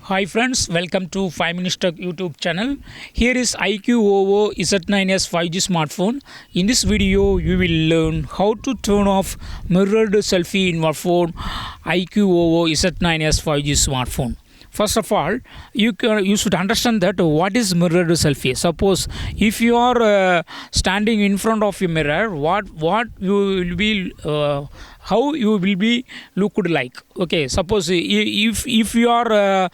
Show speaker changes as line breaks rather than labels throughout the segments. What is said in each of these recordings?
Hi friends, welcome to 5 Minutes Tech YouTube channel. Here is iQOO Z9s 5G smartphone. In this video, you will learn how to turn off mirrored selfie in your phone iQOO Z9s 5G smartphone. First of all, you should understand that what is mirrored selfie. Suppose if you are standing in front of a mirror, what you will be how you will be looked like. Okay, suppose if you are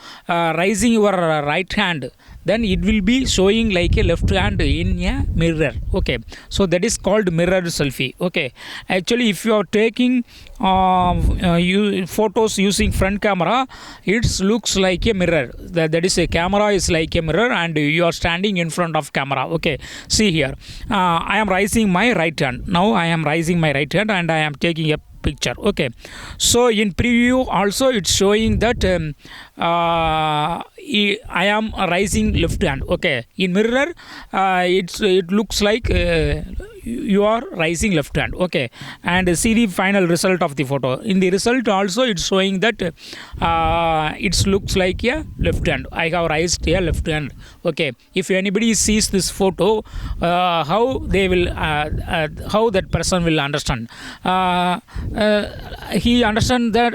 raising your right hand, then it will be showing like a left hand in a mirror. Okay, so that is called mirrored selfie. Okay, actually if you are taking photos using front camera, it looks like a mirror. That is, a camera is like a mirror and you are standing in front of camera. Okay, see here, I am raising my right hand. Now I am raising my right hand and I am taking a picture. Okay, so in preview also it's showing that I am raising left hand. Okay, in mirror it looks like you are raising left hand. Okay, and see the final result of the photo. In the result also it's showing that it looks like a left hand. I have raised a left hand. Okay, if anybody sees this photo, how they will how that person will understand. He understands that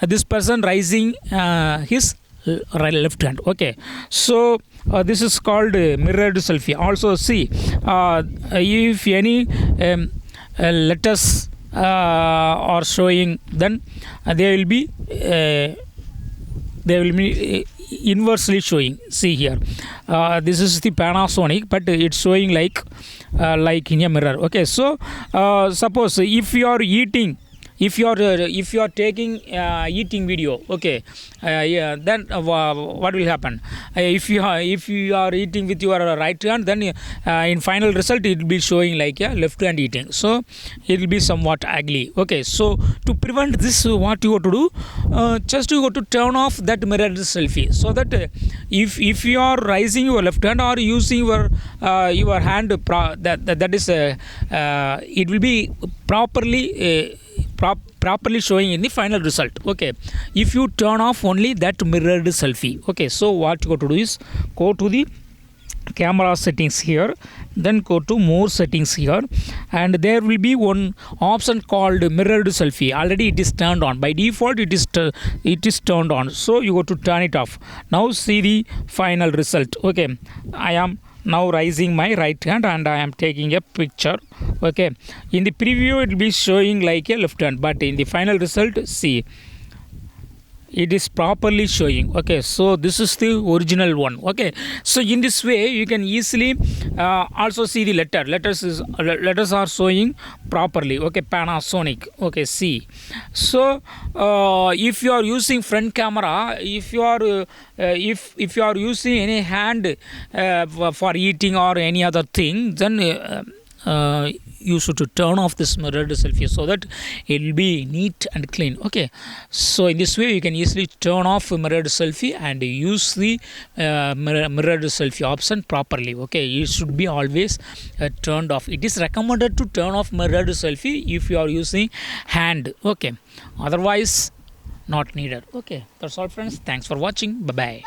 this person raising his left hand. Okay, so this is called mirrored selfie. Also see, if any letters are showing, then they will be inversely showing. See here, this is the Panasonic, but it's showing like in a mirror. Okay, so suppose if you are eating, if you are taking eating video, okay, yeah, then what will happen? If you are eating with your right hand, then in final result it will be showing like a left hand eating, so it will be somewhat ugly. Okay, so to prevent this, what you have to do, just you have to turn off that mirrored selfie, so that if you are raising your left hand or using your hand, that is it will be properly showing in the final result. Okay, if you turn off only that mirrored selfie. Okay, so what you got to do is go to the camera settings here, then go to more settings here, and there will be one option called mirrored selfie. Already it is turned on by default. It is turned on, so you got to turn it off. Now see the final result. Okay, I am now raising my right hand and I am taking a picture. Okay, in the preview it will be showing like a left hand, but in the final result, see, it is properly showing. Okay, so this is the original one. Okay, so in this way you can easily also see the letters are showing properly. Okay, Panasonic. Okay, see, so if you are using front camera, if you are using any hand for eating or any other thing, then you should turn off this mirrored selfie, so that it will be neat and clean. Okay, so in this way you can easily turn off mirrored selfie and use the mirrored selfie option properly. Okay, it should be always turned off. It is recommended to turn off mirrored selfie if you are using hand. Okay, otherwise not needed. Okay, that's all friends. Thanks for watching. Bye bye.